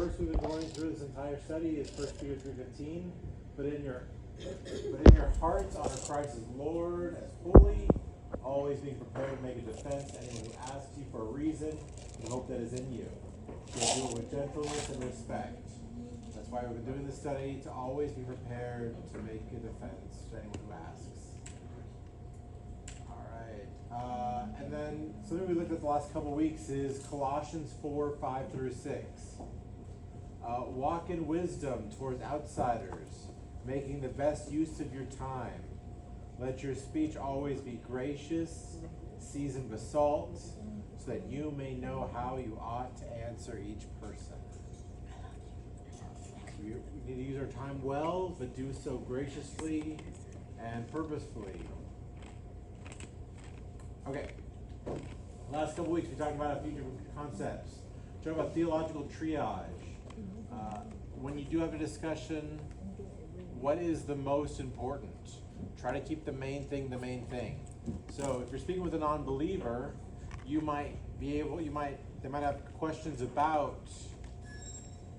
verse we've been going through this entire study is 1 Peter 3:15. But in your hearts honor Christ as Lord, as holy, always being prepared to make a defense to anyone who asks you for a reason, the hope that is in you. So do it with gentleness and respect. That's why we've been doing this study, to always be prepared to make a defense to anyone who asks. All right. And then something we looked at the last couple weeks is Colossians 4:5-6. Walk in wisdom towards outsiders, making the best use of your time. Let your speech always be gracious, seasoned with salt, so that you may know how you ought to answer each person. We need to use our time well, but do so graciously and purposefully. Okay. Last couple weeks we talked about a few different concepts. We talked about theological triage. When you do have a discussion, what is the most important? Try to keep the main thing the main thing. So if you're speaking with a non-believer, they might have questions about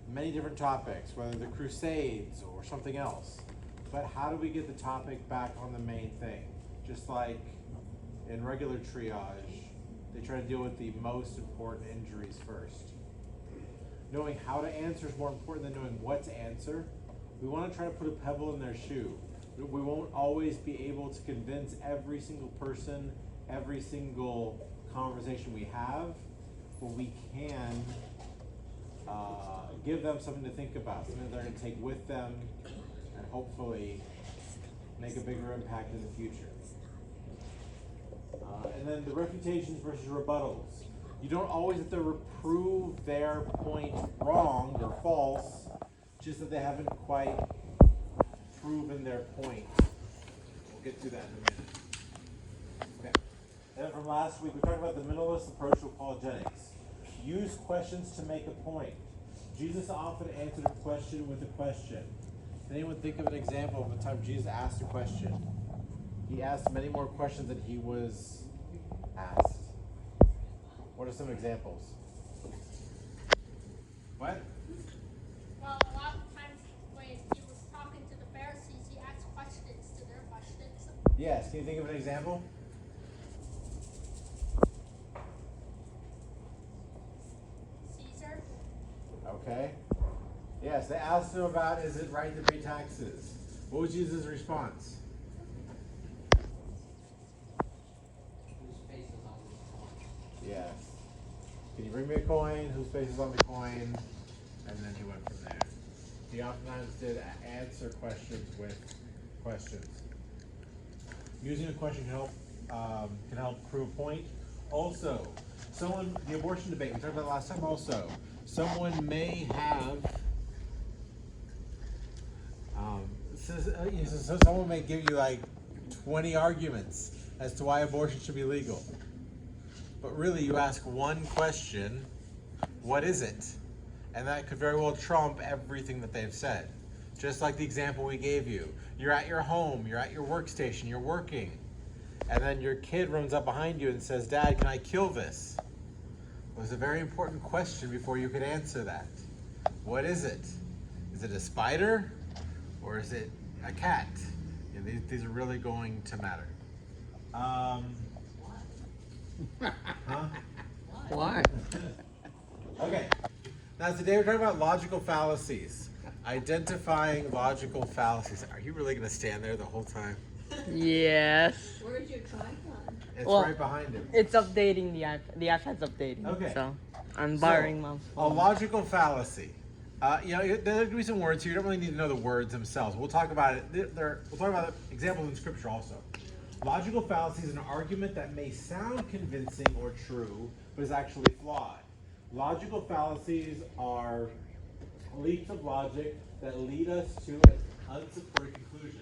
many different topics, whether the Crusades or something else. But how do we get the topic back on the main thing? Just like in regular triage, they try to deal with the most important injuries first. Knowing how to answer is more important than knowing what to answer. We want to try to put a pebble in their shoe. We won't always be able to convince every single person, every single conversation we have, but we can give them something to think about, something that they're going to take with them and hopefully make a bigger impact in the future. And then the refutations versus rebuttals. You don't always have to reprove their point wrong or false, just that they haven't quite proven their point. We'll get to that in a minute. Okay. And then from last week, we talked about the minimalist approach to apologetics. Use questions to make a point. Jesus often answered a question with a question. Can anyone think of an example of a time Jesus asked a question? He asked many more questions than he was asked. What are some examples? What? Well, a lot of times when he was talking to the Pharisees, he asked questions to their questions. Yes, can you think of an example? Caesar. Okay. Yes, they asked him about, is it right to pay taxes? What was Jesus' response? Yes. Can you bring me a coin? Whose face is on the coin? And then he went from there. He oftentimes did answer questions with questions. Using a question can help prove a point. Also, the abortion debate, we talked about last time also. Someone may have, someone may give you like 20 arguments as to why abortion should be legal. But really, you ask one question, what is it? And that could very well trump everything that they've said. Just like the example we gave you. You're at your home, you're at your workstation, you're working. And then your kid runs up behind you and says, Dad, can I kill this? Well, it's a very important question before you could answer that. What is it? Is it a spider? Or is it a cat? You know, these are really going to matter. Huh? Why? Okay. Now today we're talking about logical fallacies. Identifying logical fallacies. Are you really going to stand there the whole time? Yes. Where's your tripod? It's Well, right behind him. It's updating the iPad. The iPad's updating. Okay. So I'm borrowing Mom's A phone. logical fallacy. There could be some words here. You don't really need to know the words themselves. We'll talk about it. We'll talk about examples in Scripture also. Logical fallacy is an argument that may sound convincing or true, but is actually flawed. Logical fallacies are leaps of logic that lead us to an unsupported conclusion.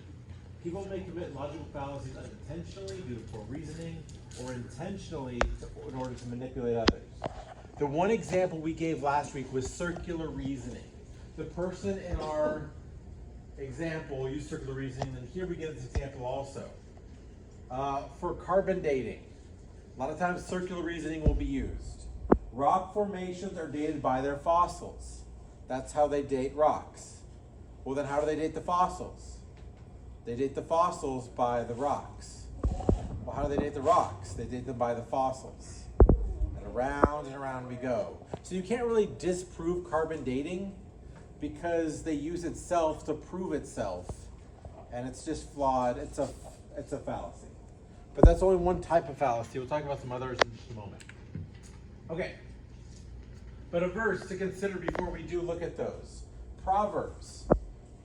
People may commit logical fallacies unintentionally due to poor reasoning or intentionally in order to manipulate others. The one example we gave last week was circular reasoning. The person in our example used circular reasoning, and here we get this example also. For carbon dating, a lot of times circular reasoning will be used. Rock formations are dated by their fossils. That's how they date rocks. Well, then how do they date the fossils? They date the fossils by the rocks. Well, how do they date the rocks? They date them by the fossils. And around we go. So you can't really disprove carbon dating because they use itself to prove itself. And it's just flawed. It's a fallacy. But that's only one type of fallacy. We'll talk about some others in just a moment. Okay. But a verse to consider before we do look at those. Proverbs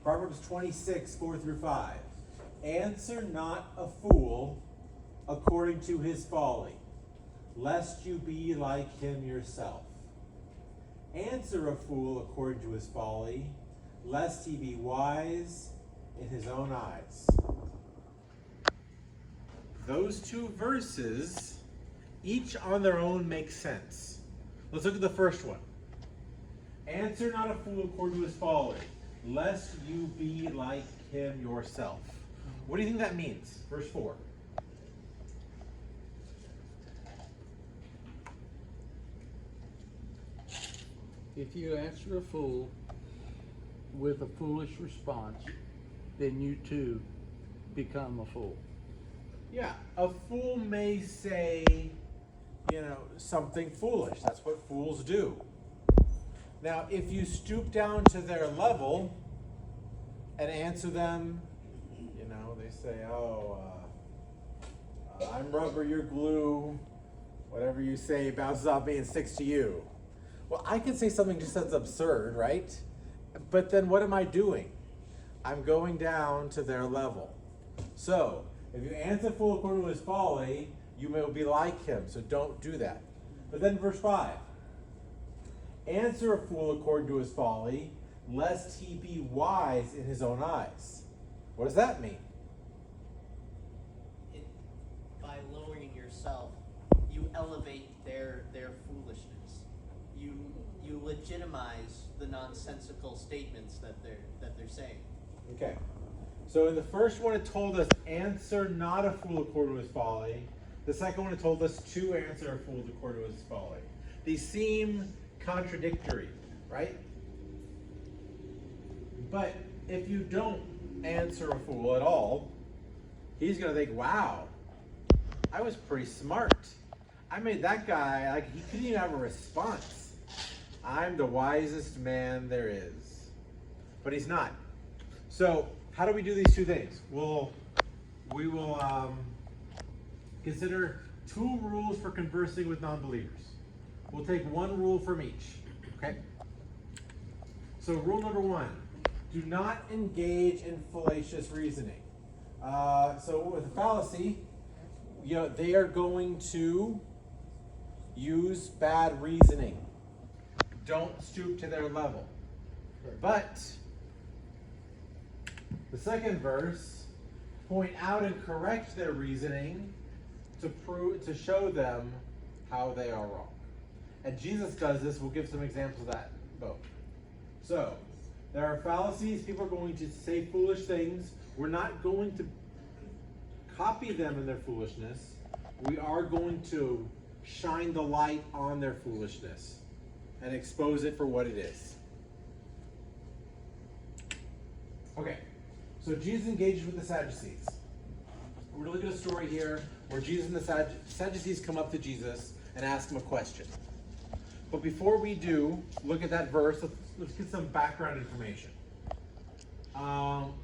26, 4 through 5. Answer not a fool according to his folly, lest you be like him yourself. Answer a fool according to his folly, lest he be wise in his own eyes. Those two verses, each on their own, make sense. Let's look at the first one. Answer not a fool according to his folly, lest you be like him yourself. What do you think that means? Verse 4. If you answer a fool with a foolish response, then you too become a fool. Yeah, a fool may say, something foolish. That's what fools do. Now, if you stoop down to their level and answer them, they say, I'm rubber, you're glue, whatever you say bounces off me and sticks to you. Well, I could say something just that's absurd, right? But then what am I doing? I'm going down to their level. So, if you answer a fool according to his folly, you may be like him, so don't do that. But then verse 5. Answer a fool according to his folly, lest he be wise in his own eyes. What does that mean? By lowering yourself, you elevate their foolishness. You legitimize the nonsensical statements that they're saying. Okay. So in the first one it told us, answer not a fool according to his folly. The second one it told us to answer a fool according to his folly. These seem contradictory, right? But if you don't answer a fool at all, he's going to think, wow, I was pretty smart. I made that guy, he couldn't even have a response. I'm the wisest man there is. But he's not. So how do we do these two things? We will consider 2 rules for conversing with non-believers. We'll take 1 rule from each, okay? So rule number 1, do not engage in fallacious reasoning. So with a fallacy, they are going to use bad reasoning. Don't stoop to their level. But the second verse, point out and correct their reasoning to show them how they are wrong. And Jesus does this. We'll give some examples of that both. So, there are fallacies. People are going to say foolish things. We're not going to copy them in their foolishness. We are going to shine the light on their foolishness and expose it for what it is. Okay, so Jesus engages with the Sadducees. We're going to look at a story here where Jesus and the Sadducees come up to Jesus and ask him a question. But before we do look at that verse, let's get some background information. Who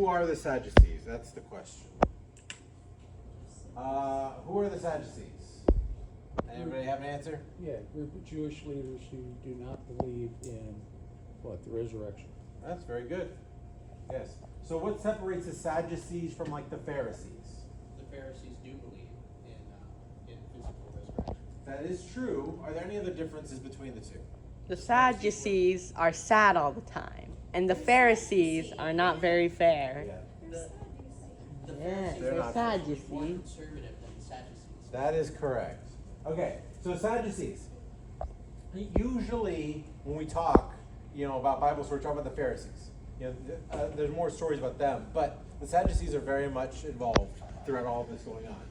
are the Sadducees? That's the question. Who are the Sadducees? Anybody have an answer? Yeah, a group of Jewish leaders who do not believe in, the resurrection. That's very good. Yes. So what separates the Sadducees from the Pharisees? The Pharisees do believe in physical resurrection. That is true. Are there any other differences between the two? The Sadducees are sad all the time, and the Pharisees are not very fair. The Yeah, Pharisees They're they're not sad, you were more see. conservative than the Sadducees. That is correct. Okay, so Sadducees. Usually, when we talk, about Bible stories, we're talking about the Pharisees. There's more stories about them, but the Sadducees are very much involved throughout all of this going on.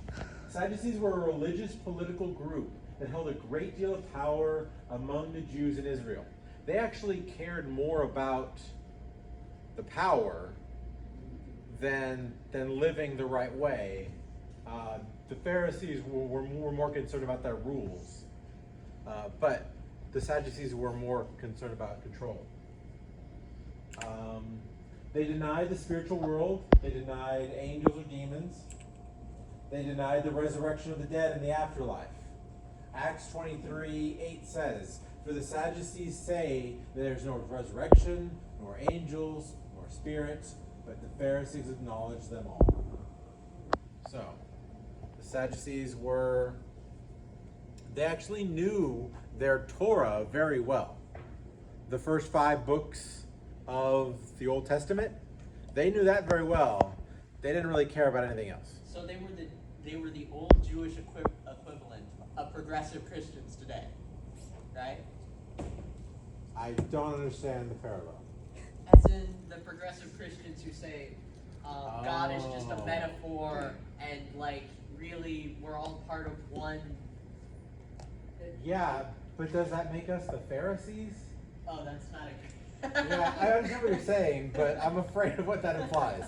Sadducees were a religious political group that held a great deal of power among the Jews in Israel. they actually cared more about the power than living the right way. The Pharisees were more concerned about their rules, but the Sadducees were more concerned about control. They denied the spiritual world. They denied angels or demons. They denied the resurrection of the dead and the afterlife. Acts 23:8 says, "For the Sadducees say that there's no resurrection, nor angels, nor spirits, but the Pharisees acknowledge them all." So, the Sadducees they actually knew their Torah very well. The first 5 books of the Old Testament, they knew that very well. They didn't really care about anything else. So they were the old Jewish equivalent of progressive Christians today, right? I don't understand the parallel. As in the progressive Christians who say God is just a Oh. metaphor and like really we're all part of one. Yeah, but does that make us the Pharisees? Oh, that's not a. Yeah, I understand what you're saying, but I'm afraid of what that implies.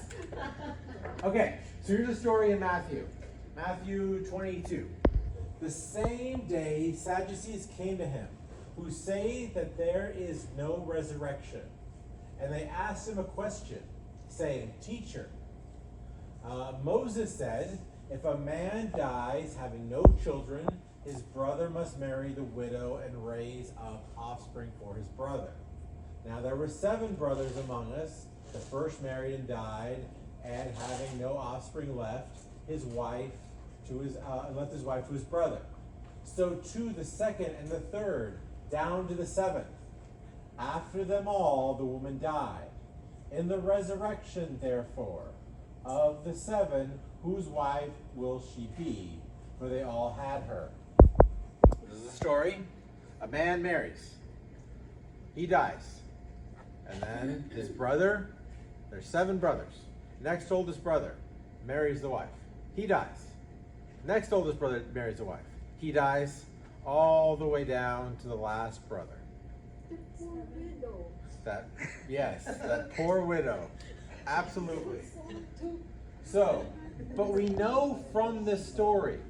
Okay, so here's a story in Matthew. Matthew 22. The same day Sadducees came to him, who say that there is no resurrection. And they asked him a question, saying, "Teacher, Moses said, if a man dies having no children, his brother must marry the widow and raise up offspring for his brother. Now there were 7 brothers among us. The first married and died, and having no offspring left, left his wife to his brother. So too the second and the third, down to the 7th. After them all, the woman died. In the resurrection, therefore, of the 7, whose wife will she be? For they all had her." This is the story. A man marries. He dies. And then his brother, there's 7 brothers. Next oldest brother marries the wife. He dies. Next oldest brother marries the wife. He dies all the way down to the last brother. The poor widow. That poor widow. Absolutely. So, but we know from this story,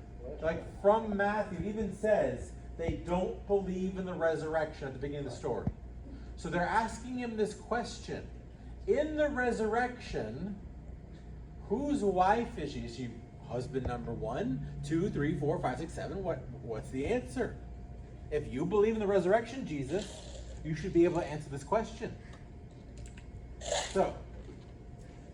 like from Matthew, it even says they don't believe in the resurrection at the beginning of the story. So they're asking him this question. In the resurrection, whose wife is she? Is she husband number 1, 2, 3, 4, 5, 6, 7? What's the answer? If you believe in the resurrection, Jesus, you should be able to answer this question. So,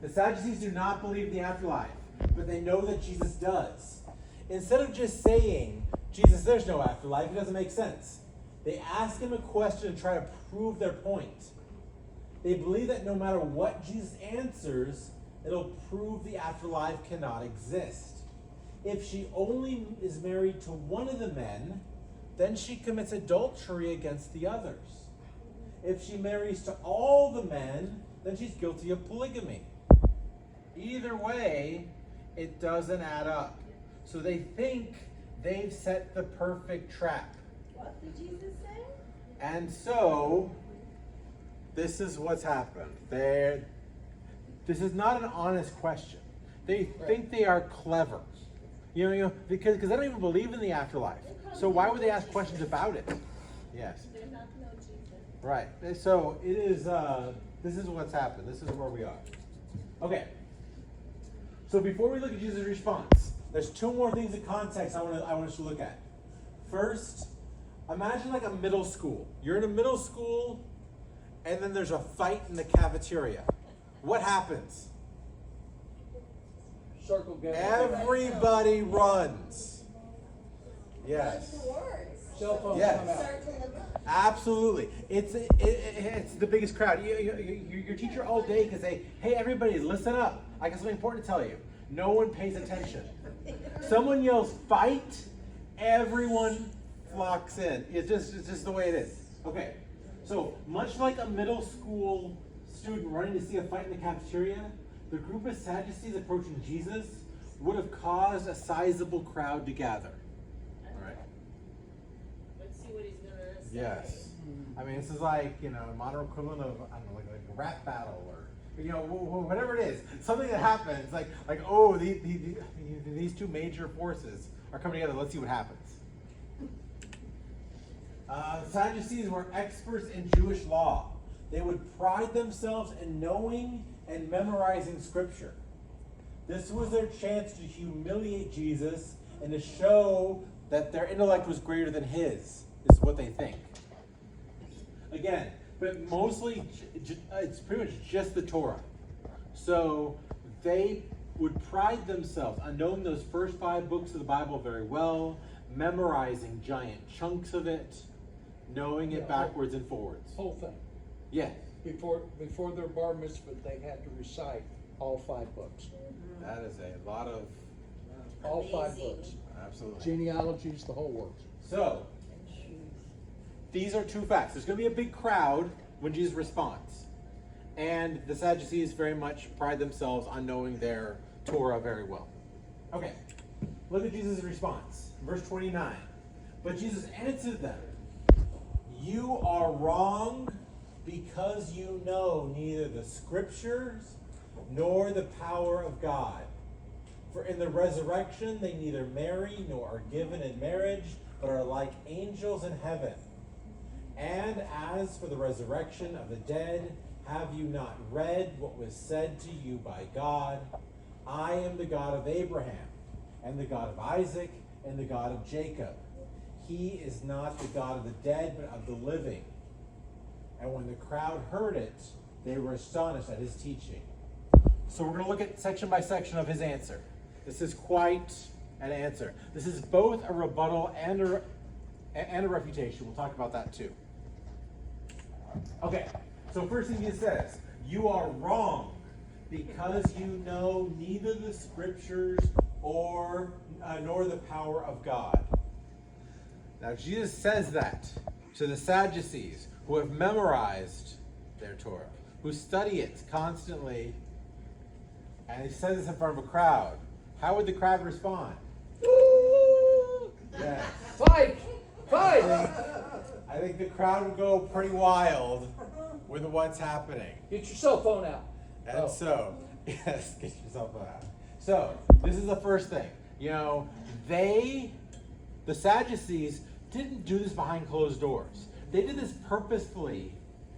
the Sadducees do not believe in the afterlife, but they know that Jesus does. Instead of just saying, "Jesus, there's no afterlife," it doesn't make sense. They ask him a question to try to prove their point. They believe that no matter what Jesus answers, it'll prove the afterlife cannot exist. If she only is married to one of the men, then she commits adultery against the others. If she marries to all the men, then she's guilty of polygamy. Either way, it doesn't add up. So they think they've set the perfect trap. What did Jesus say? And so, this is what's happened. This is not an honest question. They think they are clever. You know, because they don't even believe in the afterlife. So why would they ask questions about it? Yes. They're not no Jesus. Right. So it is. This is what's happened. This is where we are. Okay. So before we look at Jesus' response, there's 2 more things in context I want us to look at. First, imagine like a middle school. You're in a middle school, and then there's a fight in the cafeteria. What happens? Circle game. Everybody runs. Yes. Cell phones Yes. come out. Circle of love. Absolutely. It's the biggest crowd. Your teacher all day can say, "Hey, everybody, listen up. I got something important to tell you." No one pays attention. Someone yells, "Fight," everyone flocks in. It's just the way it is. Okay. So much like a middle school student running to see a fight in the cafeteria, the group of Sadducees approaching Jesus would have caused a sizable crowd to gather. All right. Let's see what he's gonna say. Yes. I mean, this is like, you know, a modern equivalent of, I don't know, like a rap battle or, you know, whatever it is. Something that happens, like oh, these two major forces are coming together. Let's see what happens. Sadducees were experts in Jewish law. They would pride themselves in knowing and memorizing scripture. This was their chance to humiliate Jesus and to show that their intellect was greater than his, is what they think. Again, but mostly it's pretty much just the Torah. So they would pride themselves on knowing those first 5 books of the Bible very well, memorizing giant chunks of it, knowing it backwards and forwards. Whole thing. Yes. Before their bar mitzvah, they had to recite all 5 books. That is a lot of, All 5 Amazing. books. absolutely. Genealogies, the whole works. So, these are 2 facts. There's going to be a big crowd when Jesus responds. And the Sadducees very much pride themselves on knowing their Torah very well. Okay, look at Jesus' response. Verse 29. But Jesus answered them, "You are wrong because you know neither the scriptures nor the power of God. For in the resurrection they neither marry nor are given in marriage, but are like angels in heaven. And as for the resurrection of the dead, have you not read what was said to you by God? I am the God of Abraham, and the God of Isaac, and the God of Jacob. He is not the God of the dead, but of the living." And when the crowd heard it, they were astonished at his teaching. So we're going to look at section by section of his answer. This is quite an answer. This is both a rebuttal and a refutation. We'll talk about that too. Okay, so first thing he says, "You are wrong because you know neither the scriptures or nor the power of God." Now Jesus says that to the Sadducees who have memorized their Torah, who study it constantly, and he says this in front of a crowd. How would the crowd respond? Yes. Fight! Fight! I think the crowd would go pretty wild with what's happening. Get your cell phone out. And so, yes, get yourself out. So, this is the first thing. You know, the Sadducees didn't do this behind closed doors. They did this purposefully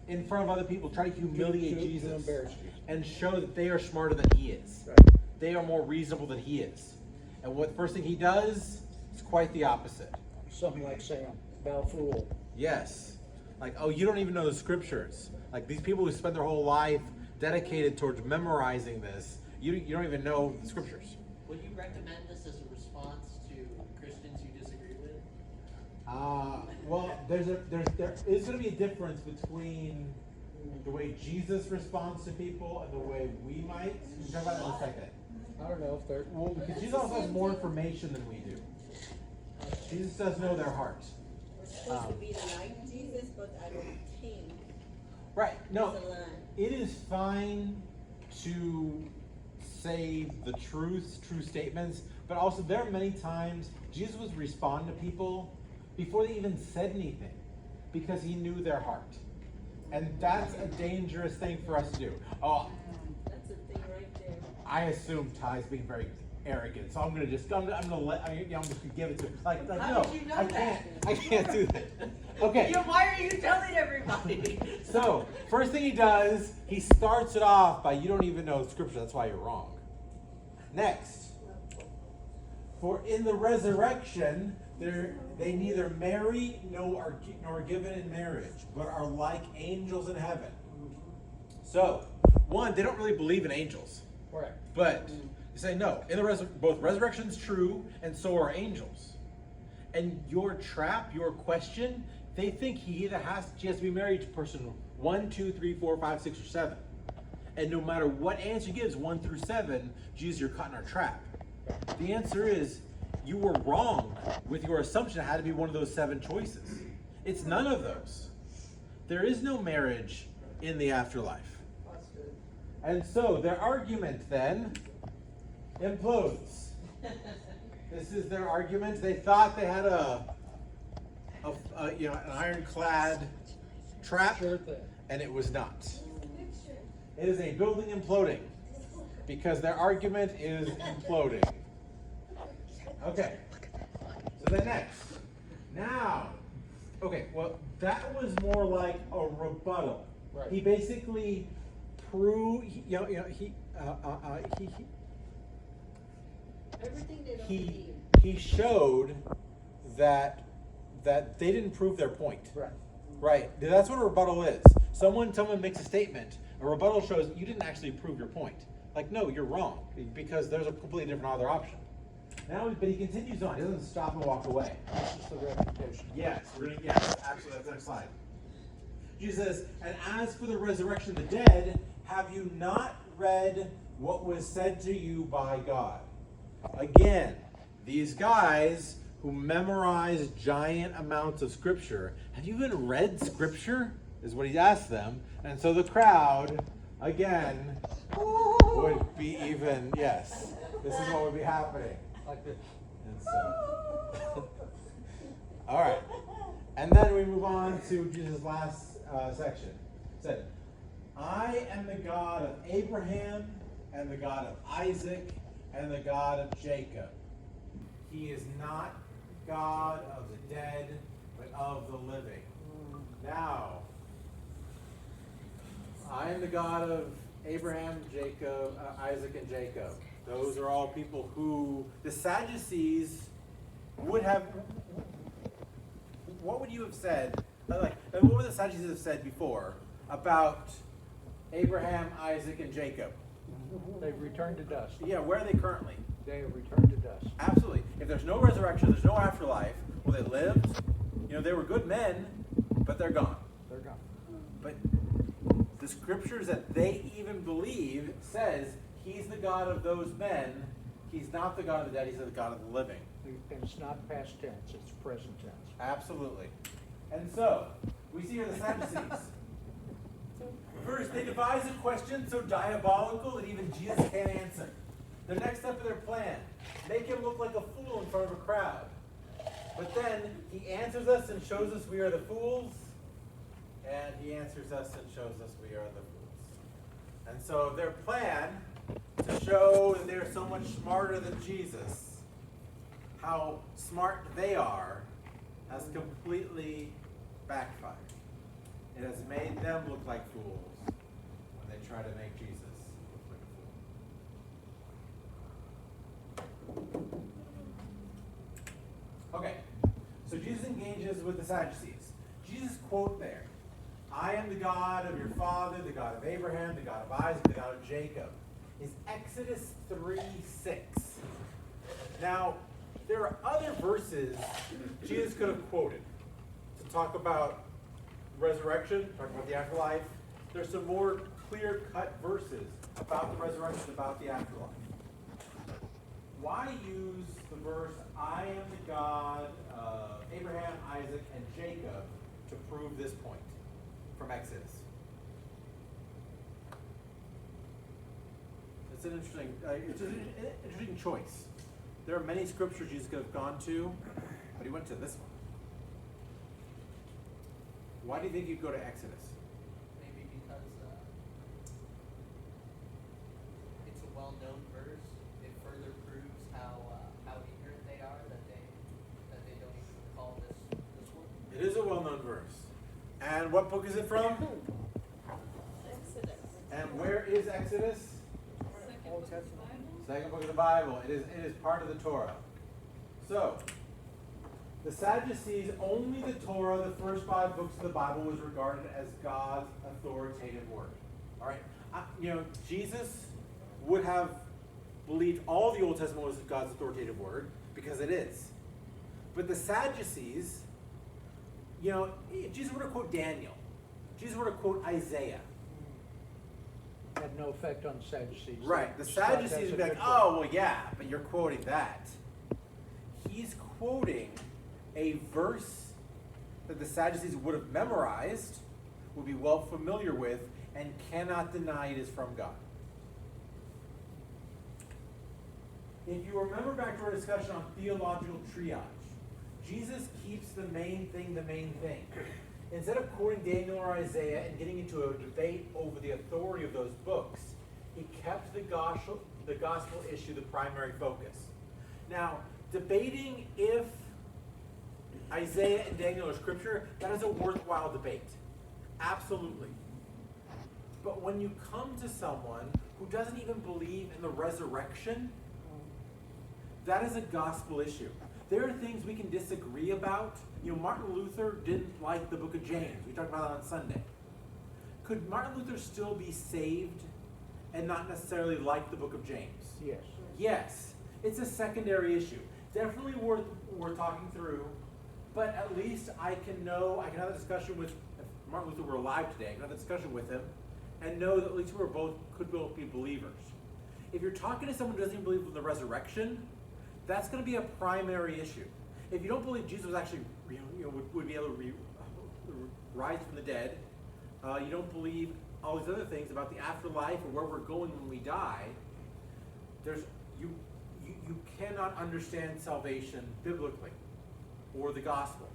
in front of other people, try to humiliate To Jesus embarrass you. and show that they are smarter than he is. Right. They are more reasonable than he is. And what the first thing he does is quite the opposite. Something like saying, "Thou fool." Yes. Like, oh, you don't even know the scriptures. Like these people who spend their whole life dedicated towards memorizing this, you don't even know the scriptures. Would you recommend this as a response to Christians you disagree with? Well, there is going to be a difference between the way Jesus responds to people and the way we might. We'll talk about that in a second. I don't know if they're. Well, because Jesus also has more information than we do. Jesus does know their heart. We're supposed to be like Jesus, but I don't think Right. No, it's a lie. it is fine to say the truth, true statements, but also there are many times Jesus would respond to people before they even said anything because he knew their heart. And that's a dangerous thing for us to do. Oh, That's a thing right there. I assume Ty's being very arrogant, so I'm gonna just give it to him. Like How no, did you know I can't do that. Okay. Why are you telling everybody? So, first thing he does, he starts it off by, you don't even know scripture, that's why you're wrong. Next. For in the resurrection, they neither marry nor are given in marriage, but are like angels in heaven. So, one, they don't really believe in angels. Correct. But you say, no, in the both resurrection's true, and so are angels. And your trap, your question, they think she has to be married to person 1, 2, 3, 4, 5, 6, or 7. And no matter what answer he gives, 1 through 7, Jesus, you're caught in our trap. The answer is, you were wrong with your assumption it had to be one of those 7 choices. It's none of those. There is no marriage in the afterlife. And so their argument then implodes. This is their argument. They thought they had an ironclad trap, Sure thing. and it was not. It is a building imploding because their argument is imploding. Okay, so then next. Now, okay, well, that was more like a rebuttal. Right. He basically proved, Everything they don't he believe. he showed that they didn't prove their point. Right. Right. That's what a rebuttal is. Someone makes a statement. A rebuttal shows you didn't actually prove your point. Like, no, you're wrong because there's a completely different other option. Now, but he continues on. He doesn't stop and walk away. This is the reputation. Yes, yes, absolutely. That's the next slide. Jesus says, and as for the resurrection of the dead, have you not read what was said to you by God? Again, these guys who memorize giant amounts of scripture, have you even read scripture? Is what he asked them. And so the crowd, again, would be even, yes, this is what would be happening. Like this. And so, all right. And then we move on to Jesus' last section. It said, I am the God of Abraham and the God of Isaac and the God of Jacob. He is not God of the dead, but of the living. Now, I am the God of Abraham, Jacob, Isaac, and Jacob. Those are all people who the Sadducees would have. What would you have said? What would the Sadducees have said before about Abraham, Isaac, and Jacob? They've returned to dust. Yeah, where are they currently? They have returned to dust. Absolutely. If there's no resurrection, there's no afterlife. Well, they lived. They were good men, but they're gone. They're gone. But the scriptures that they even believe says he's the God of those men. He's not the God of the dead. He's the God of the living. And it's not past tense, it's present tense. Absolutely. And so, we see here the Sadducees. First, they devise a question so diabolical that even Jesus can't answer. The next step of their plan, make him look like a fool in front of a crowd. But then, he answers us and shows us we are the fools. And he answers us and shows us we are the fools. And so, their plan to show that they're so much smarter than Jesus, how smart they are, has completely backfired. It has made them look like fools when they try to make Jesus look like a fool. Okay, so Jesus engages with the Sadducees. Jesus' quote there, I am the God of your father, the God of Abraham, the God of Isaac, the God of Jacob, is Exodus 3:6. Now, there are other verses Jesus could have quoted to talk about resurrection, talk about the afterlife. There's some more clear-cut verses about the resurrection, about the afterlife. Why use the verse, I am the God of Abraham, Isaac, and Jacob to prove this point from Exodus? It's an interesting choice. There are many scriptures Jesus could have gone to, but he went to this one. Why do you think you'd go to Exodus? Maybe because it's a well-known verse. It further proves how ignorant they are that they don't even recall this one. It is a well-known verse. And what book is it from? Exodus. And where is Exodus? Old Testament. Second book of the Bible. It is part of the Torah. So, the Sadducees, only the Torah, the first 5 books of the Bible, was regarded as God's authoritative word. All right? Jesus would have believed all the Old Testament was God's authoritative word, because it is. But the Sadducees, if Jesus were to quote Daniel, Jesus were to quote Isaiah, Had no effect on the Sadducees. right, the Just thought Sadducees that's would a be like, good oh, well, yeah, but you're quoting that. He's quoting a verse that the Sadducees would have memorized, would be well familiar with, and cannot deny it is from God. If you remember back to our discussion on theological triage, Jesus keeps the main thing the main thing. Instead of quoting Daniel or Isaiah and getting into a debate over the authority of those books, he kept the gospel issue the primary focus. Now, debating if Isaiah and Daniel are scripture, that is a worthwhile debate. Absolutely. But when you come to someone who doesn't even believe in the resurrection, that is a gospel issue. There are things we can disagree about. You know, Martin Luther didn't like the book of James. We talked about that on Sunday. Could Martin Luther still be saved and not necessarily like the book of James? Yes. Yes. It's a secondary issue. Definitely worth talking through, but at least I can have a discussion with, if Martin Luther were alive today, I can have a discussion with him and know that at least could both be believers. If you're talking to someone who doesn't even believe in the resurrection, that's going to be a primary issue. If you don't believe Jesus was actually, would be able to rise from the dead, you don't believe all these other things about the afterlife or where we're going when we die, you cannot understand salvation biblically or the gospel.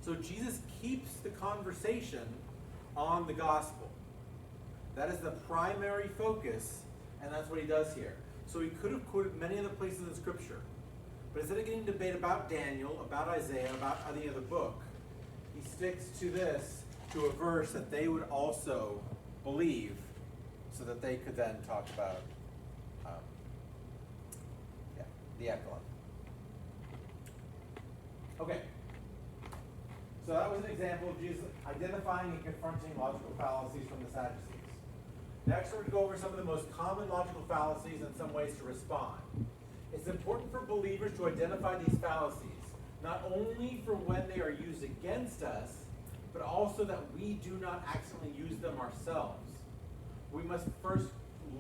So Jesus keeps the conversation on the gospel. That is the primary focus, and that's what he does here. So he could have quoted many other places in Scripture, but instead of getting a debate about Daniel, about Isaiah, about any other book, he sticks to a verse that they would also believe, so that they could then talk about the afterlife. Okay. So that was an example of Jesus identifying and confronting logical fallacies from the Sadducees. Next, we're going to go over some of the most common logical fallacies and some ways to respond. It's important for believers to identify these fallacies, not only for when they are used against us, but also that we do not accidentally use them ourselves. We must first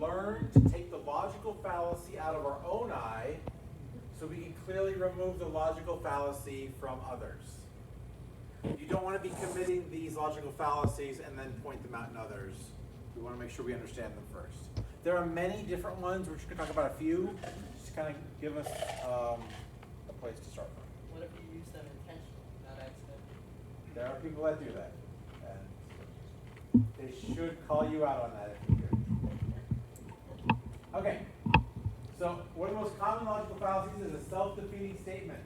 learn to take the logical fallacy out of our own eye so we can clearly remove the logical fallacy from others. You don't want to be committing these logical fallacies and then point them out in others. We want to make sure we understand them first. There are many different ones. We're just going to talk about a few, just to kind of give us a place to start from. What if you use them intentionally, not accidentally? There are people that do that, and they should call you out on that if you do. Okay, so one of the most common logical fallacies is a self-defeating statement.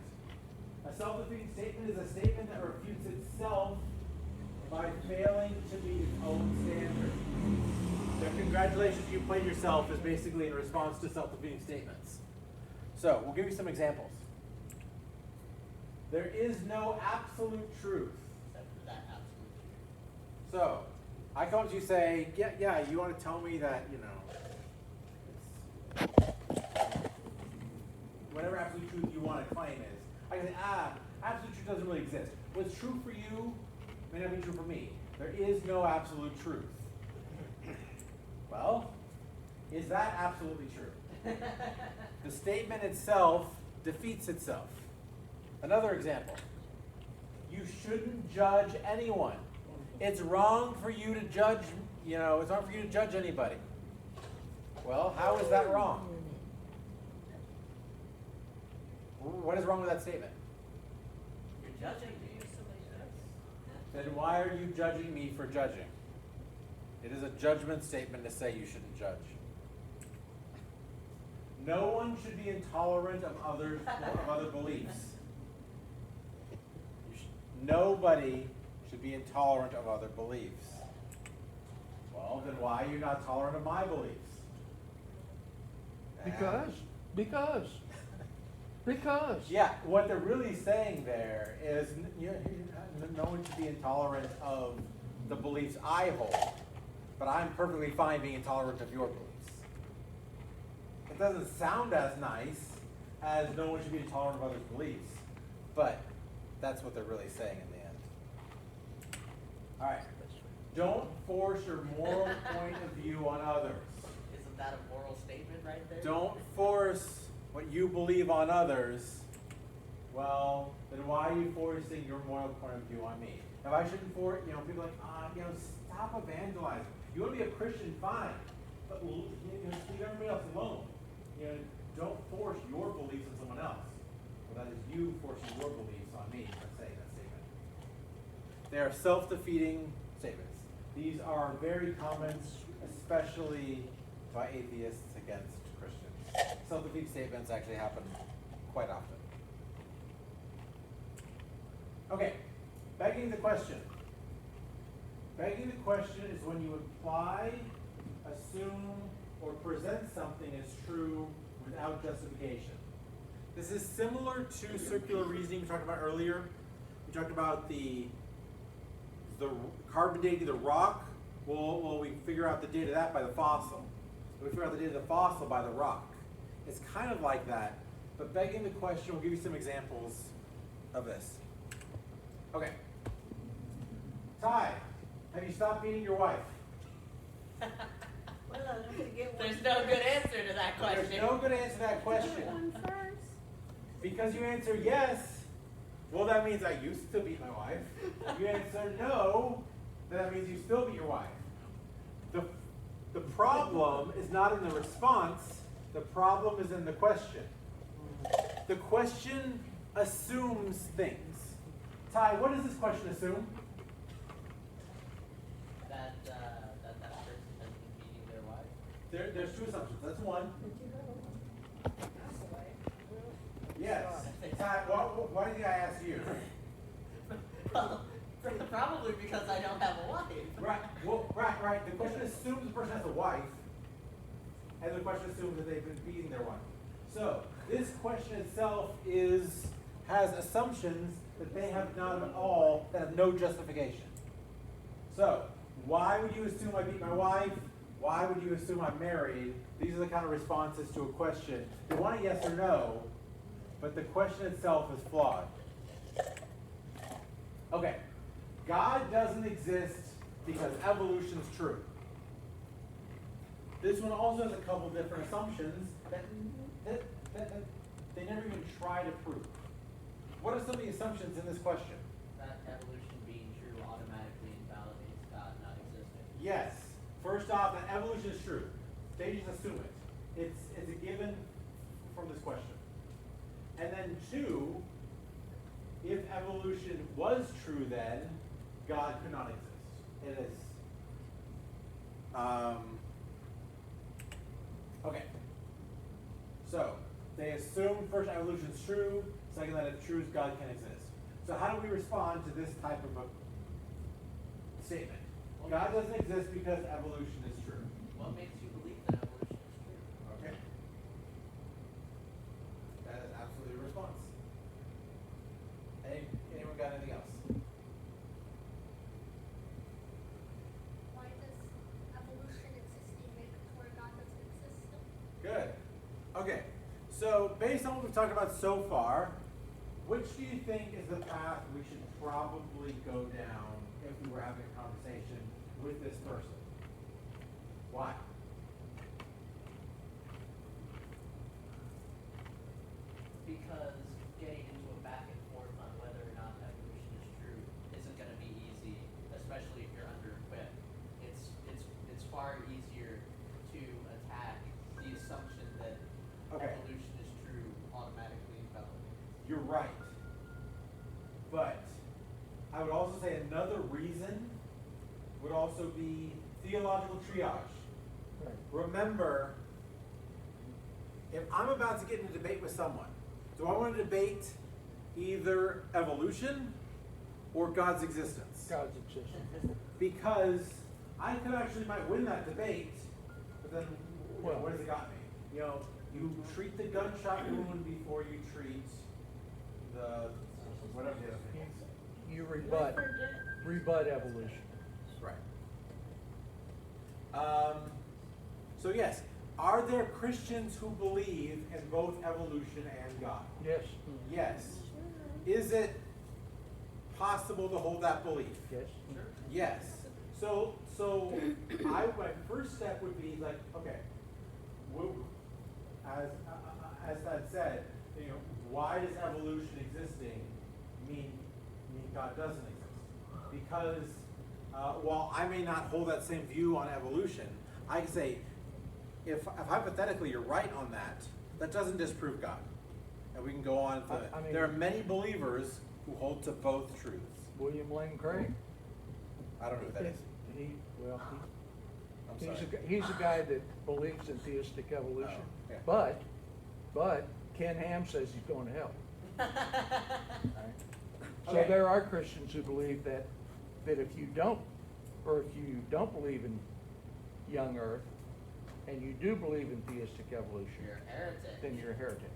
A self-defeating statement is a statement that refutes itself by failing to meet its own standard. So congratulations, you played yourself is basically in response to self-defeating statements. So we'll give you some examples. There is no absolute truth. Except for that absolute truth. So I come to you say, yeah, you want to tell me that, whatever absolute truth you want to claim is. I can say, absolute truth doesn't really exist. What's true for you may not be true for me. There is no absolute truth. Well, is that absolutely true? The statement itself defeats itself. Another example. You shouldn't judge anyone. It's wrong for you to judge, it's wrong for you to judge anybody. Well, how is that wrong? What is wrong with that statement? You're judging me. Then why are you judging me for judging? It is a judgment statement to say you shouldn't judge. No one should be intolerant of other beliefs. Nobody should be intolerant of other beliefs. Well, then why are you not tolerant of my beliefs? Because. Yeah, what they're really saying there is no one should be intolerant of the beliefs I hold, but I'm perfectly fine being intolerant of your beliefs. It doesn't sound as nice as no one should be intolerant of others' beliefs, but that's what they're really saying in the end. All right. Don't force your moral point of view on others. Isn't that a moral statement right there? Don't force what you believe on others. Well, then why are you forcing your moral point of view on me? If I shouldn't force, people are like, stop evangelizing. You want to be a Christian, fine, but leave everybody else alone. Don't force your beliefs on someone else. Well, that is you forcing your beliefs on me by saying that statement. They are self-defeating statements. These are very common, especially by atheists against Christians. Self-defeating statements actually happen quite often. Okay, begging the question. Begging the question is when you imply, assume, or present something as true without justification. This is similar to circular reasoning we talked about earlier. We talked about the carbon dating the rock. Well, we figure out the date of that by the fossil. We figure out the date of the fossil by the rock. It's kind of like that, but begging the question, we'll give you some examples of this. Okay. Ty, have you stopped beating your wife? Well, I'll have to get one. There's no good answer to that question. There's no good answer to that question. One first. Because you answer yes, well, that means I used to beat my wife. If you answer no, then that means you still beat your wife. The problem is not in the response, the problem is in the question. The question assumes things. Ty, what does this question assume? That person has been beating their wife. There's two assumptions. That's one. Yes. Ty, why did I ask you? Well, probably because I don't have a wife. Right. Well, right. The question assumes the person has a wife, and the question assumes that they've been beating their wife. So this question itself has assumptions that they have none at all, that have no justification. So why would you assume I beat my wife? Why would you assume I'm married? These are the kind of responses to a question. They want a yes or no, but the question itself is flawed. Okay. God doesn't exist because evolution is true. This one also has a couple different assumptions that they never even try to prove. What are some of the assumptions in this question? That evolution being true automatically invalidates God not existing. Yes. First off, that evolution is true. They just assume it. It's a given from this question. And then two, if evolution was true then, God could not exist. It is. Okay. So, they assume first evolution is true, second that it's true, God can exist. So how do we respond to this type of a statement? God doesn't exist because evolution is true. What makes you believe that evolution is true? Okay. That is absolutely a response. Anyone got anything else? Why does evolution existing make it where God doesn't exist? Good. Okay. So based on what we've talked about so far, which do you think is the path we should probably go down if we were having a conversation with this person? Why? Because getting into a back and forth on whether or not evolution is true isn't going to be easy, especially if you're under-equipped. It's far easier to attack the assumption that Okay. evolution is true automatically invalidates. You're right. But I would also say another reason would also be theological triage. Right. Remember, if I'm about to get in a debate with someone, do I want to debate either evolution or God's existence? God's existence. Because I could actually might win that debate, but then what does it got me? You know, you treat the gunshot wound before you treat the whatever the other thing is. You rebut evolution. Right. So yes, are there Christians who believe in both evolution and God? Yes. Yes. Is it possible to hold that belief? Yes. Yes. So my first step would be like, okay, as I said, you know, why does evolution existing mean God doesn't exist? Because while I may not hold that same view on evolution, I can say, if hypothetically you're right on that, that doesn't disprove God. And we can go on to, I mean- there are many believers who hold to both truths. William Lane Craig. I don't know who that is. I'm sorry. He's a guy that believes in theistic evolution. Oh, yeah. But Ken Ham says he's going to hell. Right? So Okay. there are Christians who believe that if you don't believe in young Earth, and you do believe in theistic evolution, You're a heretic. then you're a heretic.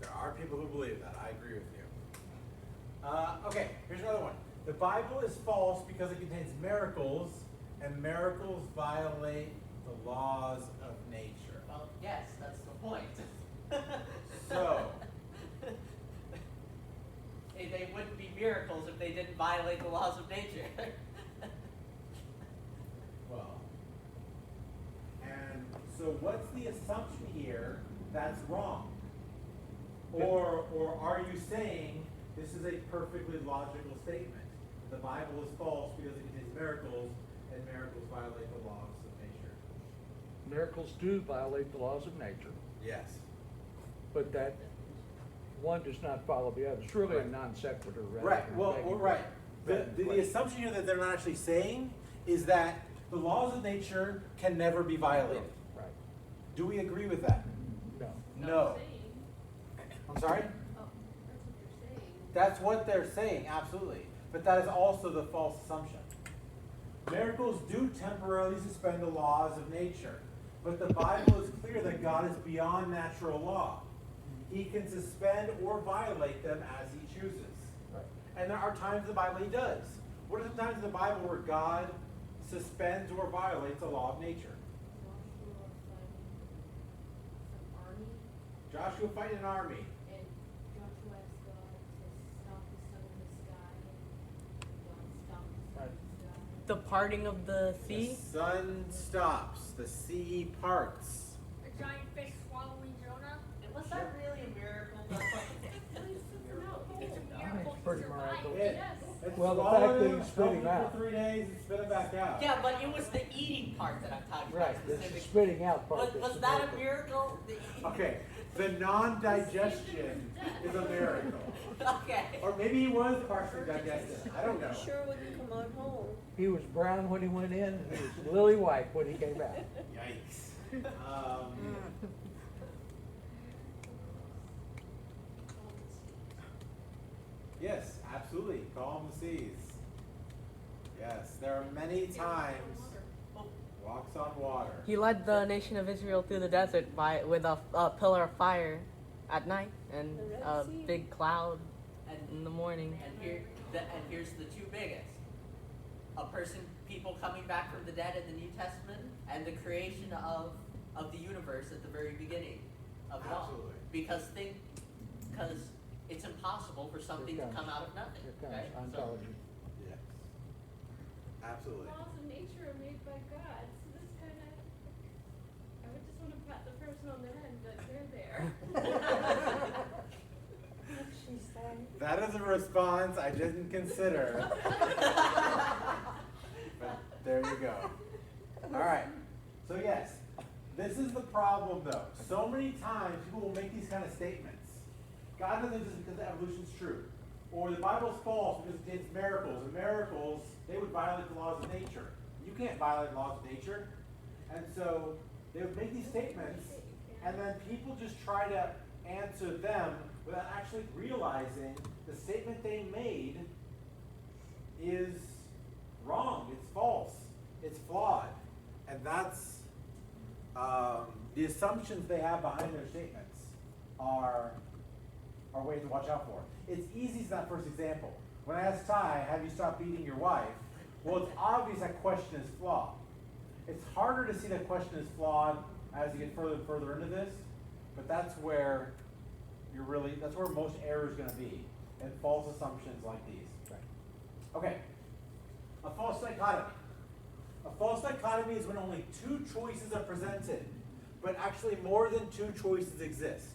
There are people who believe that. I agree with you. Okay, here's another one. The Bible is false because it contains miracles, and miracles violate the laws of nature. Well, yes, that's the point. So, They wouldn't be miracles if they didn't violate the laws of nature. well, and so what's the assumption here that's wrong? Or are you saying this is a perfectly logical statement? The Bible is false because it contains miracles, and miracles violate the laws of nature. Miracles do violate the laws of nature, Yes. but that one does not follow the other. It's really a Right. non sequitur rather Right, than well, begging- right. The begging the the question. assumption here that they're not actually saying is that the laws of nature can never be violated. Right. Do we agree with that? No. No. I'm sorry? Oh, that's what you're saying. That's what they're saying, absolutely. But that is also the false assumption. Miracles do temporarily suspend the laws of nature, but the Bible is clear that God is beyond natural law. He can suspend or violate them as he chooses. Right. And there are times in the Bible he does. What are the times in the Bible where God suspends or violates the law of nature? Joshua fighting an army. And Joshua asked God to stop the sun in the sky, and God stopped the sun in the sky. The parting of the The sea. sun stops, the sea parts. A giant fish swallowing Jonah. Was that really a miracle? No, it's a miracle It's pretty he survived. miraculous. Yes. It's Well, the swallowed fact that him, he's spitting held him out. for 3 days and spit him back out. Yeah, but it was the eating part that I'm talking Right, about it's the specifically. spitting out part. Was, that's was the that a miracle? Okay, the non-digestion is a miracle. Okay. Or maybe he was partially digested. I don't know. Sure wouldn't come out whole. He was brown when he went in, and he was lily white when he came out. Yikes. Yes, absolutely. Calm the seas. Yes, there are many times walks on water. He led the nation of Israel through the desert with a pillar of fire at night and The Red a Sea. big cloud And, in the morning. and here's the two biggest. People coming back from the dead in the New Testament, and the creation of the universe at the very beginning of it all. Absolutely. Because it's impossible for something to Here come comes- out of nothing. Here comes right? So- ontology. Yes. Absolutely. Laws of nature are made by God, so this kind of, I would just want to pat the person on the head, but they're there. She said. That is a response I didn't consider. But there you go. All right. So yes, this is the problem though. So many times people will make these kind of statements. God doesn't exist because evolution's true. Or the Bible's false because it contains miracles. And miracles, they would violate the laws of nature. You can't violate the laws of nature. And so they would make these statements, and then people just try to answer them without actually realizing the statement they made is wrong, it's false, it's flawed. And that's the assumptions they have behind their statements are ways to watch out for. It's easy as that first example. When I asked Ty, have you stopped beating your wife? Well, it's obvious that question is flawed. It's harder to see that question is flawed as you get further and further into this, but that's where that's where most error is going to be, and false assumptions like these. Right. Okay, a false dichotomy. A false dichotomy is when only two choices are presented, but actually more than two choices exist.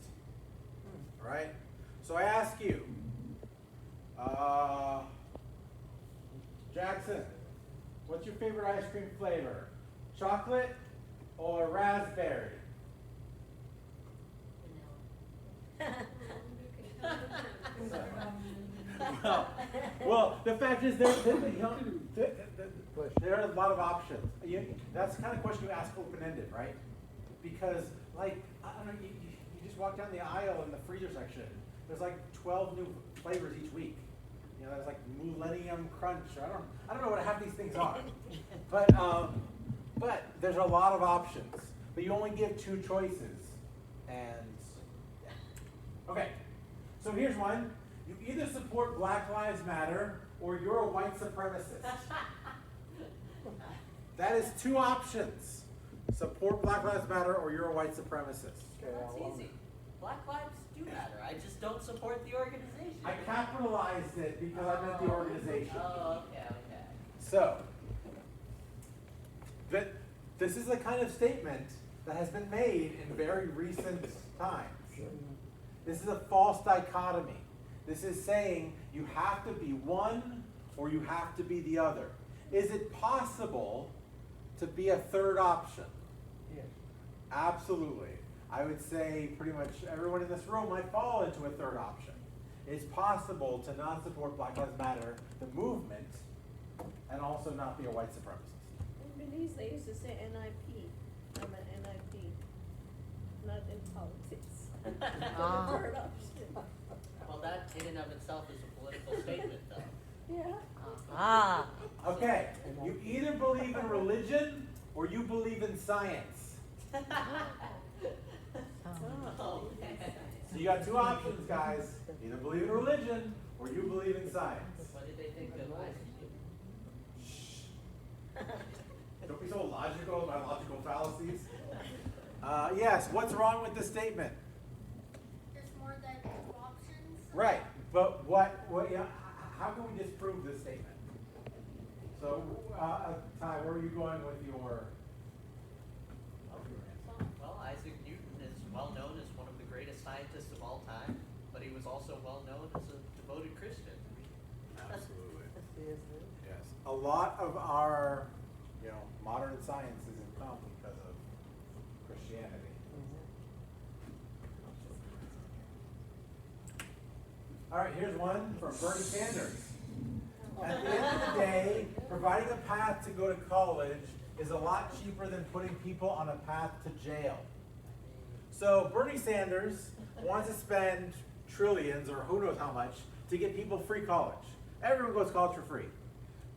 All right? So I ask you, Jackson, what's your favorite ice cream flavor? Chocolate or raspberry? Well, the fact is, there are a lot of options. That's the kind of question you ask open-ended, right? Because, like, I don't know, you just walk down the aisle in the freezer section. There's like 12 new flavors each week. You know, there's like Millennium Crunch. I don't know what half these things are. But there's a lot of options. But you only give 2 choices. And okay, so here's one. You either support Black Lives Matter or you're a white supremacist. That is 2 options. Support Black Lives Matter or you're a white supremacist. Okay, That's easy. Black lives do matter. I just don't support the organization. I capitalized it because I meant the organization. Oh, okay, okay. So, this is a kind of statement that has been made in very recent times. This is a false dichotomy. This is saying you have to be one or you have to be the other. Is it possible to be a third option? Yes. Absolutely. I would say pretty much everyone in this room might fall into a third option. It's possible to not support Black Lives Matter, the movement, and also not be a white supremacist. In Belize, they used to say NIP. I'm an NIP, not in politics. Ah. Third option. Well, that in and of itself is a political statement, though. Yeah. Ah. Okay, you either believe in religion or you believe in science. Oh, man. So you got 2 options, guys. Either believe in religion or you believe in science. What did they think of Isaac Newton? Shh. Don't be so logical about logical fallacies. Yes, what's wrong with the statement? There's more than 2 options. Right, but how can we disprove this statement? So, Ty, where are you going with your answer? Well, Isaac Newton is well known as one of the greatest scientists of all time, but he was also well known as a devoted Christian. Absolutely. Yes. A lot of our, modern science has come because of Christianity. All right, here's one from Bernie Sanders. At the end of the day, providing a path to go to college is a lot cheaper than putting people on a path to jail. So Bernie Sanders wants to spend trillions or who knows how much to get people free college. Everyone goes to college for free.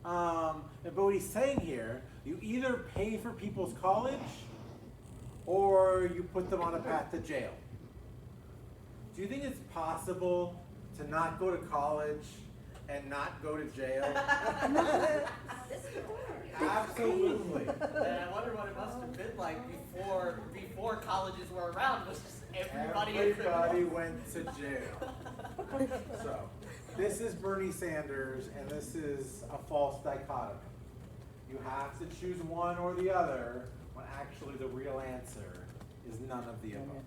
But what he's saying here, you either pay for people's college or you put them on a path to jail. Do you think it's possible to not go to college and not go to jail? Absolutely. And I wonder what it must have been like before colleges were around. Was just Everybody went to jail. So, this is Bernie Sanders, and this is a false dichotomy. You have to choose one or the other, when actually the real answer is none of the above.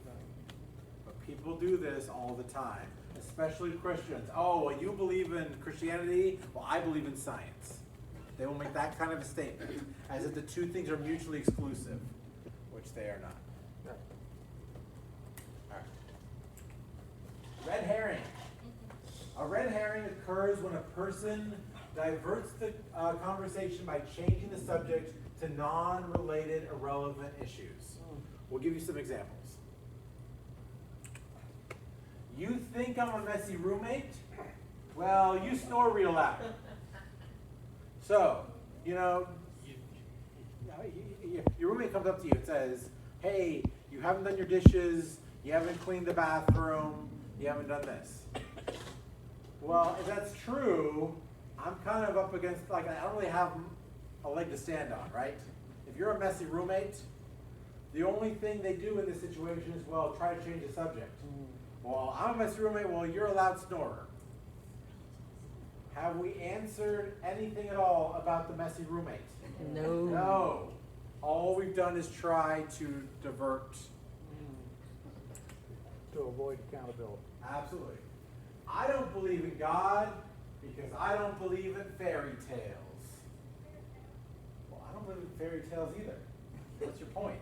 But people do this all the time, especially Christians. Oh, well, you believe in Christianity? Well, I believe in science. They will make that kind of a statement, as if the 2 things are mutually exclusive, which they are not. All right. Red herring. A red herring occurs when a person diverts the conversation by changing the subject to non-related, irrelevant issues. We'll give you some examples. You think I'm a messy roommate? Well, you snore real loud. So, your roommate comes up to you and says, hey, you haven't done your dishes, you haven't cleaned the bathroom, you haven't done this. Well, if that's true, I'm kind of up against, I don't really have a leg to stand on, right? If you're a messy roommate, the only thing they do in this situation is, well, try to change the subject. Well, I'm a messy roommate, well, you're a loud snorer. Have we answered anything at all about the messy roommate? No. No. All we've done is try to divert. To avoid accountability. Absolutely. I don't believe in God because I don't believe in fairy tales. Well, I don't believe in fairy tales either. What's your point?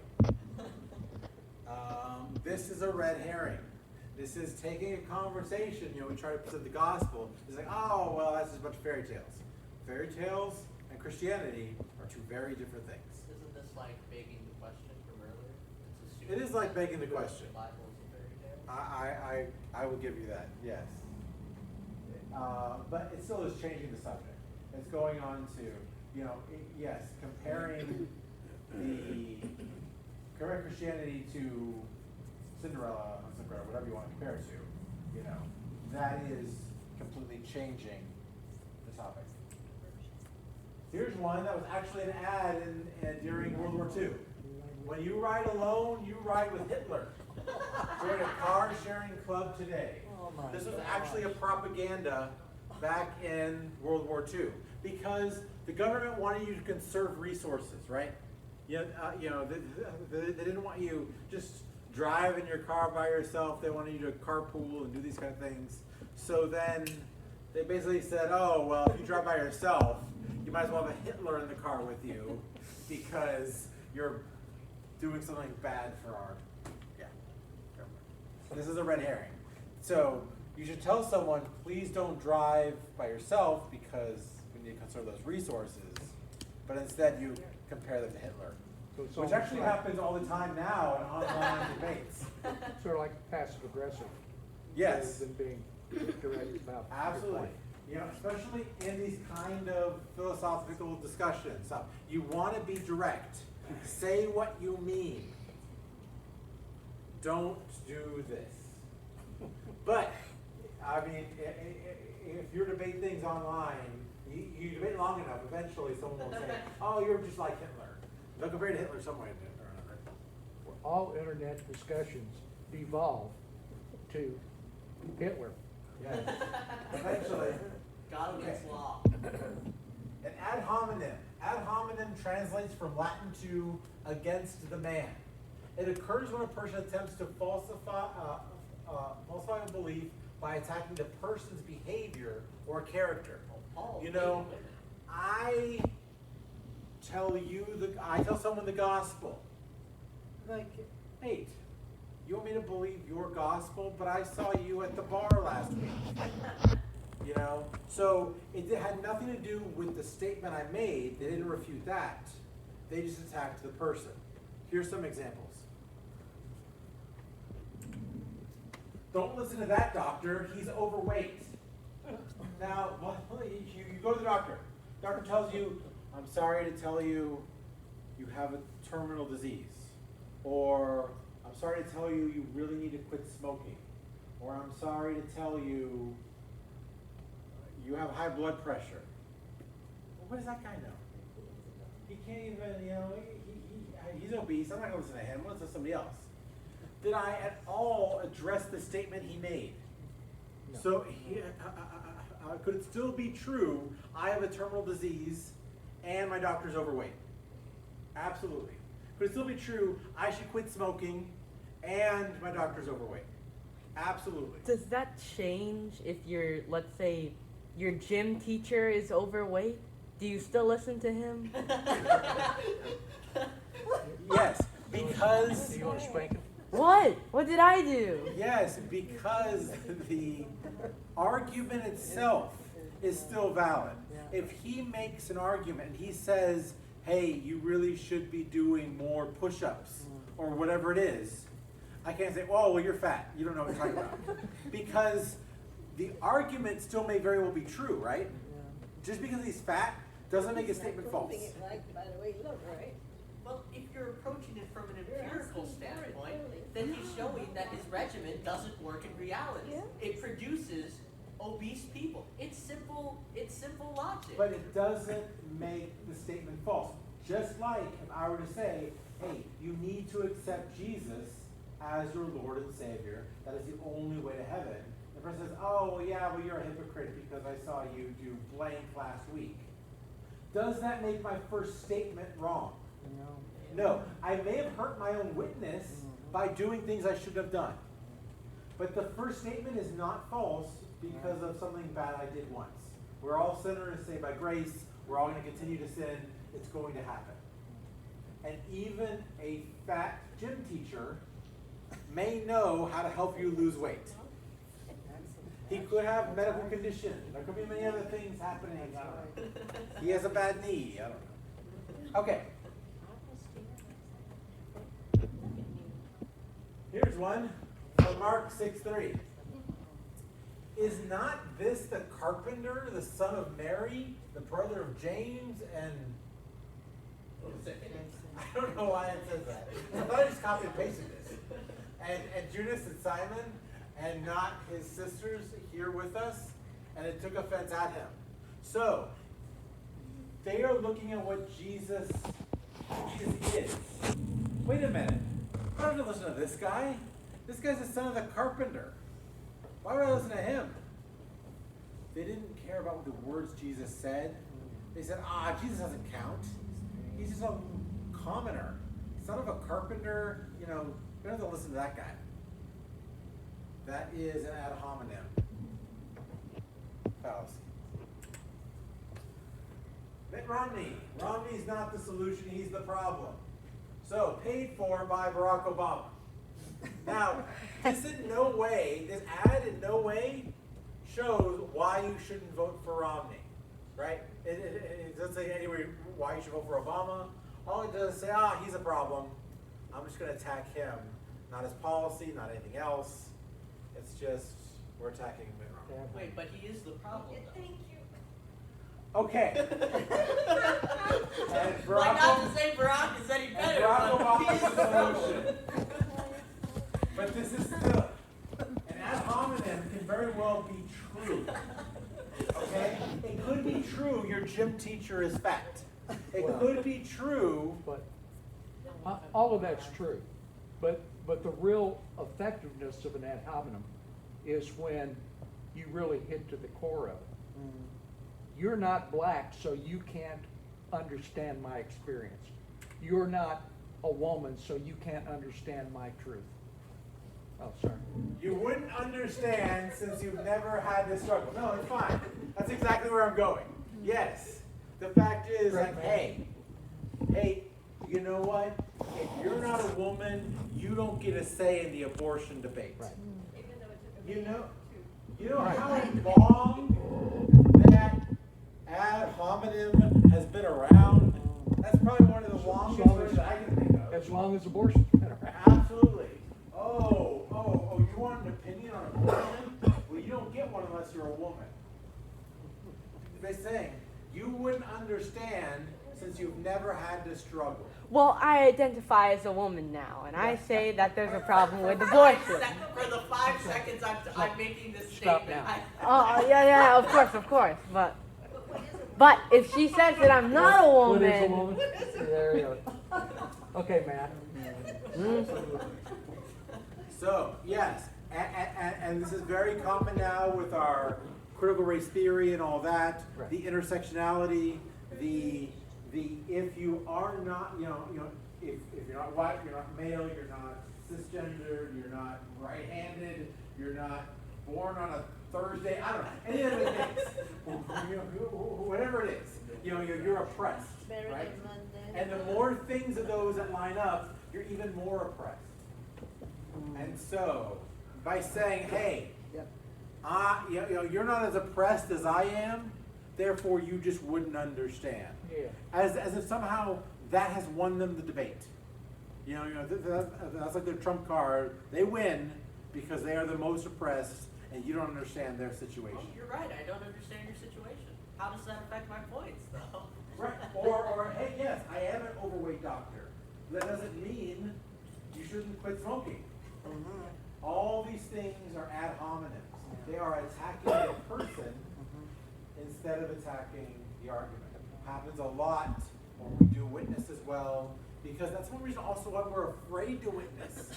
This is a red herring. This is taking a conversation, we try to present the gospel. It's like, oh, well, that's just a bunch of fairy tales. Fairy tales and Christianity are two very different things. Isn't this like begging the question from earlier? It's It is like begging the question. The Bible is a fairy tale. I will give you that, yes. But it still is changing the subject. It's going on to, yes, comparing Christianity to Cinderella, whatever you want to compare it to, that is completely changing the topic. Here's one that was actually an ad during World War II. When you ride alone, you ride with Hitler. Join a car sharing club today. This was actually a propaganda back in World War II because the government wanted you to conserve resources, right? They didn't want you just drive in your car by yourself. They wanted you to carpool and do these kind of things. So then they basically said, oh, well, if you drive by yourself, you might as well have a Hitler in the car with you because you're doing something bad for our, This is a red herring. So you should tell someone, please don't drive by yourself because we need to conserve those resources. But instead you compare them to Hitler. So it's Which almost actually like- happens all the time now in online debates. Sort of like passive aggressive. Yes. Rather than being direct about. your Absolutely. point. Especially in these kind of philosophical discussions. You want to be direct. Say what you mean. Don't do this. But, if you're debating things online, you debate long enough, eventually someone will say, oh, you're just like Hitler. They'll compare to Hitler some way or another. All internet discussions devolve to Hitler. Yes. Eventually. God against law. An ad hominem. Ad hominem translates from Latin to against the man. It occurs when a person attempts to falsify a belief by attacking the person's behavior or character. Paul, I tell someone the gospel. Like, wait, you want me to believe your gospel, but I saw you at the bar last week. So it had nothing to do with the statement I made. They didn't refute that. They just attacked the person. Here's some examples. Don't listen to that doctor. He's overweight. Now, you go to the doctor. Doctor tells you, I'm sorry to tell you, you have a terminal disease. Or, I'm sorry to tell you, you really need to quit smoking. Or, I'm sorry to tell you, you have high blood pressure. Well, what does that guy know? He can't even, he's obese. I'm not going to listen to him. I'm going to listen to somebody else. Did I at all address the statement he made? No. So, could it still be true, I have a terminal disease and my doctor's overweight? Absolutely. Could it still be true, I should quit smoking and my doctor's overweight? Absolutely. Does that change if let's say, your gym teacher is overweight? Do you still listen to him? Yes, because... Do you want to spank him? What? What did I do? Yes, because the argument itself is still valid. If he makes an argument and he says, hey, you really should be doing more push-ups or whatever it is, I can't say, oh, well, you're fat. You don't know what you're talking about. Because the argument still may very well be true, right? Just because he's fat doesn't make his statement false. By the way you look, right? Well, if you're approaching it from an empirical standpoint, then he's showing that his regimen doesn't work in reality. Yeah. It produces obese people. It's simple logic. But it doesn't make the statement false. Just like if I were to say, hey, you need to accept Jesus as your Lord and Savior. That is the only way to heaven. The person says, oh, well, yeah, well, you're a hypocrite because I saw you do blank last week. Does that make my first statement wrong? No. I may have hurt my own witness by doing things I shouldn't have done. But the first statement is not false because of something bad I did once. We're all sinners saved by grace. We're all going to continue to sin. It's going to happen. And even a fat gym teacher may know how to help you lose weight. He could have medical condition. There could be many other things happening. I don't know. He has a bad knee. I don't know. Okay. Here's one from Mark 6:3. Is not this the carpenter, the son of Mary, the brother of James, and I don't know why it says that. I thought I just copied and pasted this. And Judas and Simon, and not his sisters here with us, and it took offense at him. So, they are looking at what Jesus is. Wait a minute. I don't have to listen to this guy. This guy's the son of the carpenter. Why would I listen to him? They didn't care about the words Jesus said. They said, Jesus doesn't count. He's just a commoner. Son of a carpenter, we don't have to listen to that guy. That is an ad hominem fallacy. Mitt Romney. Romney's not the solution, he's the problem. So, paid for by Barack Obama. Now, this ad in no way shows why you shouldn't vote for Romney, right? It doesn't say anywhere why you should vote for Obama. All it does is say, he's a problem. I'm just going to attack him. Not his policy, not anything else. It's just, we're attacking Mitt Romney. Wait, but he is the problem, though. Thank you. Okay. And Like, not to say Barack is any better, Barack but Obama's he is the the problem. solution. But this is still, an ad hominem can very well be true. Okay? It could be true your gym teacher is fat. It could be true. But all of that's true. But the real effectiveness of an ad hominem is when you really hit to the core of it. You're not black, so you can't understand my experience. You're not a woman, so you can't understand my truth. Oh, sorry. You wouldn't understand since you've never had this struggle. No, it's fine. That's exactly where I'm going. Yes. The fact is, like, hey, you know what? If you're not a woman, you don't get a say in the abortion debate. Right. Even though it took a You know Right. how long that ad hominem has been around? That's probably one of the longest ones that I can think of. As long as abortion's been around. Absolutely. You want an opinion on abortion? Well, you don't get one unless you're a woman. They're saying you wouldn't understand since you've never had this struggle. Well, I identify as a woman now, and I say that there's a problem with abortion. For the 5 seconds I'm making this Stop statement, now. Oh, yeah, of course. But if she says that I'm not a What is a woman, woman? There you go. Okay, Matt. So, yes, and this is very common now with our critical race theory and all that, Right. the intersectionality, the if you are not, if you're not white, you're not male, you're not cisgender, you're not right-handed, you're not born on a Thursday, I don't know, any of the things, whatever it is, you're oppressed, right? And the more things of those that line up, you're even more oppressed. And so, by saying, hey, you're not as oppressed as I am, therefore you just wouldn't understand. Yeah. As if somehow that has won them the debate. That's like their trump card. They win because they are the most oppressed, and you don't understand their situation. Well, you're right, I don't understand your situation. How does that affect my points, though? Right. Or hey, yes, I am an overweight doctor. That doesn't mean you shouldn't quit smoking. All these things are ad hominems. They are attacking the person instead of attacking the argument. It happens a lot when we do witness as well, because that's one reason also why we're afraid to witness.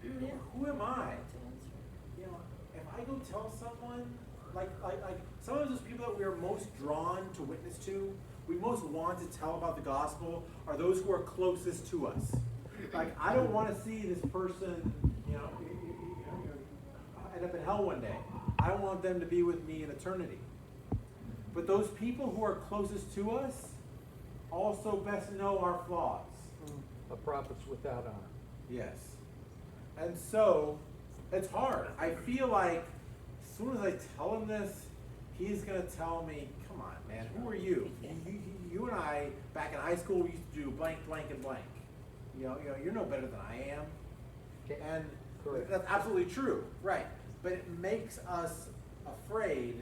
Who am I? If I go tell someone, like some of those people that we are most drawn to witness to, we most want to tell about the gospel, are those who are closest to us. Like, I don't want to see this person, end up in hell one day. I want them to be with me in eternity. But those people who are closest to us also best know our flaws. A prophet's without honor. Yes. And so, it's hard. I feel like as soon as I tell him this, he's gonna tell me, come on, man, who are you? You and I, back in high school, we used to do blank, blank, and blank. You're no better than I am. And Correct. that's absolutely true, right? But it makes us afraid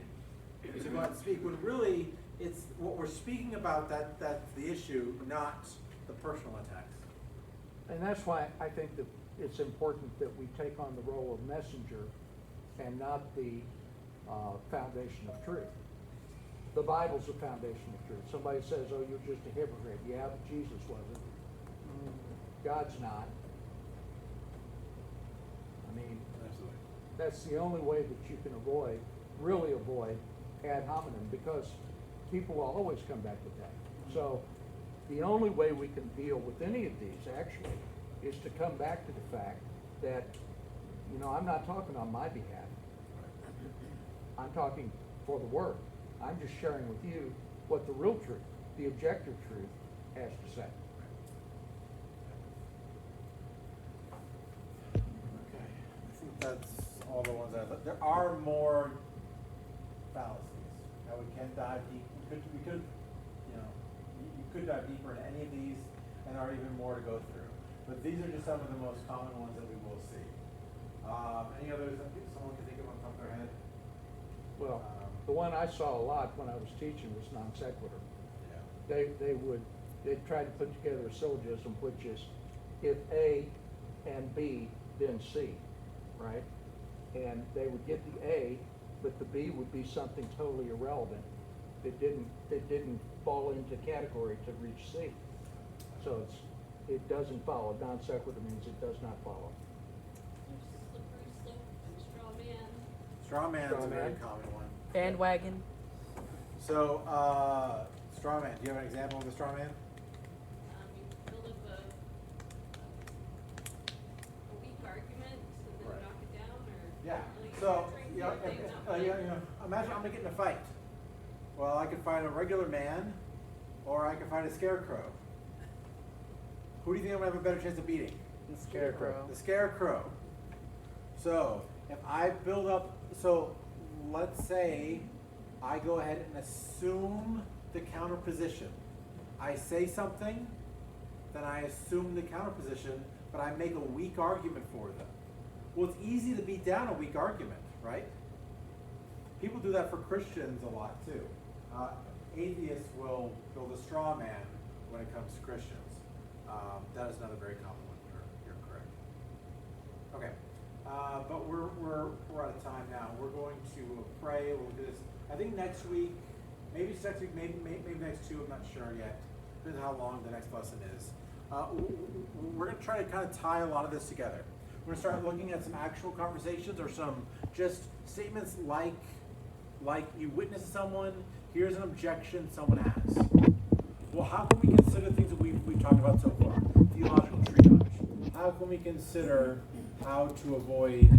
to go out and speak, when really, it's what we're speaking about that's the issue, not the personal attacks. And that's why I think that it's important that we take on the role of messenger and not the foundation of truth. The Bible's the foundation of truth. Somebody says, oh, you're just a hypocrite. Yeah, but Jesus wasn't. God's not. I mean, Absolutely. that's the only way that you can really avoid ad hominem, because people will always come back to that. So the only way we can deal with any of these actually is to come back to the fact that, I'm not talking on my behalf. I'm talking for the Word. I'm just sharing with you what the real truth, the objective truth, has to say. Okay, I think that's all the ones there are more fallacies. Now we can dive deep. We could, you could dive deeper into any of these, and there are even more to go through. But these are just some of the most common ones that we will see. Any others that someone can think of on top of their head? Well, the one I saw a lot when I was teaching was non sequitur. Yeah. They'd try to put together a syllogism, which is if A and B, then C, right? And they would get the A, but the B would be something totally irrelevant. It didn't fall into category to reach C. So it doesn't follow. Non sequitur means it does not follow. Slippery slope and straw man. Straw man is a very man. common one. Bandwagon. So, straw man. Do you have an example of a straw man? You build up a weak argument and then Right. knock it down, or Yeah. like, So, trying to you know, do things not imagine I'm gonna get in a fight. Well, I could fight a regular man, or I could fight a scarecrow. Who do you think I'm gonna have a better chance of beating? The Scarecrow. The scarecrow. So, if I build up, so let's say I go ahead and assume the counter position. I say something, then I assume the counter position, but I make a weak argument for them. Well, it's easy to beat down a weak argument, right? People do that for Christians a lot too. Atheists will build a straw man when it comes to Christians. That is another very common one. You're correct. Okay, but we're out of time now. We're going to pray. We'll do this. I think next week, maybe it's next week, maybe next two. I'm not sure yet. Depends on how long the next lesson is. We're going to try to kind of tie a lot of this together. We're going to start looking at some actual conversations or some just statements like you witness someone. Here's an objection someone has. Well, how can we consider things that we've talked about so far? Theological triage. How can we consider how to avoid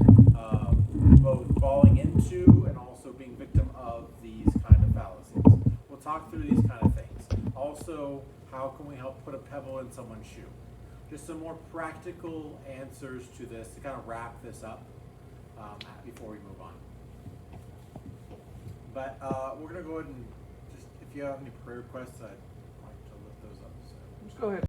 both falling into and also being victim of these kind of fallacies? We'll talk through these kind of things. Also, how can we help put a pebble in someone's shoe? Just some more practical answers to this to kind of wrap this up before we move on. But we're going to go ahead and just, if you have any prayer requests, I'd like to lift those up. So. Let's go ahead.